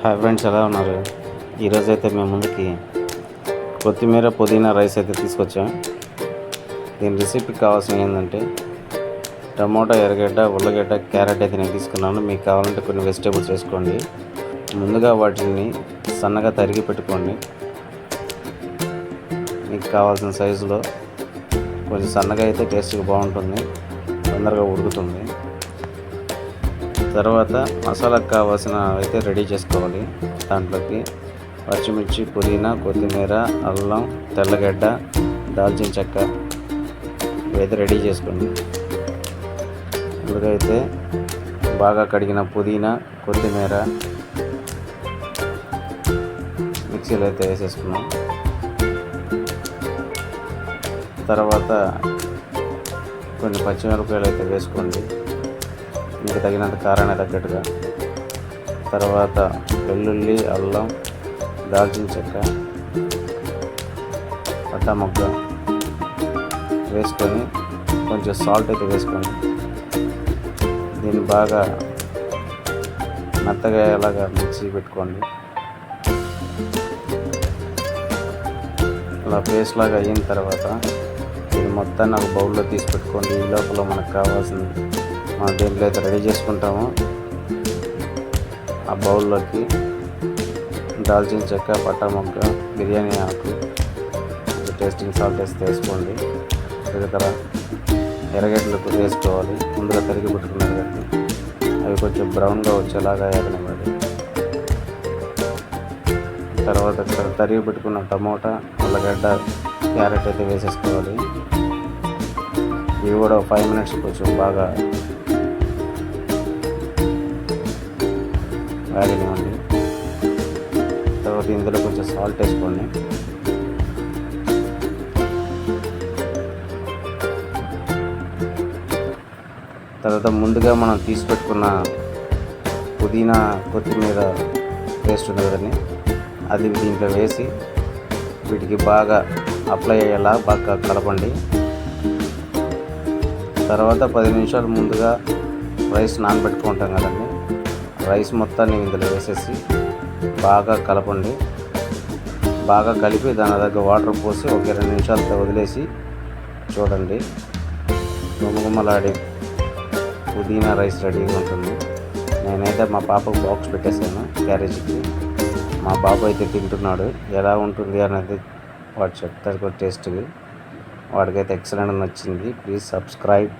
Hi friends, ఎలా ఉన్నారు? ఈరోజైతే మేము ముందుకి కొత్తిమీర పుదీనా రైస్ అయితే తీసుకొచ్చాం. దీని రెసిపీకి కావాల్సినవి ఏంటంటే టమోటా, ఎర్రగడ్డ, ఉల్లగడ్డ, క్యారెట్ అయితే నేను తీసుకున్నాను. మీకు కావాలంటే కొన్ని వెజిటేబుల్స్ వేసుకోండి. ముందుగా వాటిని సన్నగా తరిగి పెట్టుకోండి. మీకు కావాల్సిన సైజులో కొంచెం సన్నగా అయితే టేస్ట్గా బాగుంటుంది, తొందరగా ఉడుకుతుంది. తర్వాత మసాలాకు కావాల్సిన అయితే రెడీ చేసుకోవాలి. దాంట్లోకి పచ్చిమిర్చి, పుదీనా, కొత్తిమీర, అల్లం, తెల్లగడ్డ, దాల్చిన చెక్క ఇవైతే రెడీ చేసుకోండి. ముందుకైతే బాగా కడిగిన పుదీనా, కొత్తిమీర మిక్సీలో అయితే వేసేసుకున్నాం. తర్వాత కొన్ని పచ్చిమిరపకాయలు అయితే వేసుకోండి, మీకు తగినంత కారాన్ని తగ్గట్టుగా. తర్వాత వెల్లుల్లి, అల్లం, దాల్చిన చెక్క, పట్టా మొగ్గ వేసుకొని కొంచెం సాల్ట్ అయితే వేసుకోండి. దీన్ని బాగా మెత్తగా ఎలాగా మిక్సీ పెట్టుకోండి. అలా పేస్ట్ లాగా అయిన తర్వాత దీన్ని మొత్తాన్ని ఒక బౌల్లో తీసి పెట్టుకోండి. ఈ లోపల మనకు కావాల్సింది మనం దేంట్లో అయితే రెడీ చేసుకుంటామో ఆ బౌల్లోకి దాల్చిన చెక్క, పట్టా మొగ్గ, బిర్యానీ ఆకు, టేస్టింగ్ సాల్ట్ వేసుకోండి. తర్వాత ఎర్రగడ్డలు వేసుకోవాలి. ముందుగా తరిగి పెట్టుకున్న ఎర్రగడ్డలు అవి కొంచెం బ్రౌన్గా వచ్చేలాగా వేగనివ్వాలి. తర్వాత తరిగి పెట్టుకున్న టమోటా, ఉల్లగడ్డ, క్యారెట్ అయితే వేసేసుకోవాలి. ఇవి కూడా 5 minutes కొంచెం బాగా వేగనివ్వండి. తర్వాత ఇందులో కొంచెం సాల్ట్ వేసుకోండి. తర్వాత ముందుగా మనం తీసి పెట్టుకున్న పుదీనా, కొత్తిమీర పేస్ట్ ఉంది కదండి, అది దీంట్లో వేసి వీటికి బాగా అప్లై అయ్యేలా బాగా కలపండి. తర్వాత 10 నిమిషాలు ముందుగా రైస్ నానబెట్టుకుంటాం కదండి, రైస్ మొత్తాన్ని ఇందులో వేసేసి బాగా కలపండి. బాగా కలిపి దాని దగ్గర వాటర్ పోసి ఒక 2 నిమిషాలతో వదిలేసి చూడండి. గుమగుమలాడి పుదీనా రైస్ రెడీగా ఉంటుంది. నేనైతే మా పాపకు బాక్స్ పెట్టేశాను క్యారేజీకి. మా బాబు అయితే తింటున్నాడు. ఎలా ఉంటుంది అనేది వాడు చెప్తారు కూడా టేస్ట్కి. వాడికైతే ఎక్సలెంట్ నచ్చింది. Please subscribe.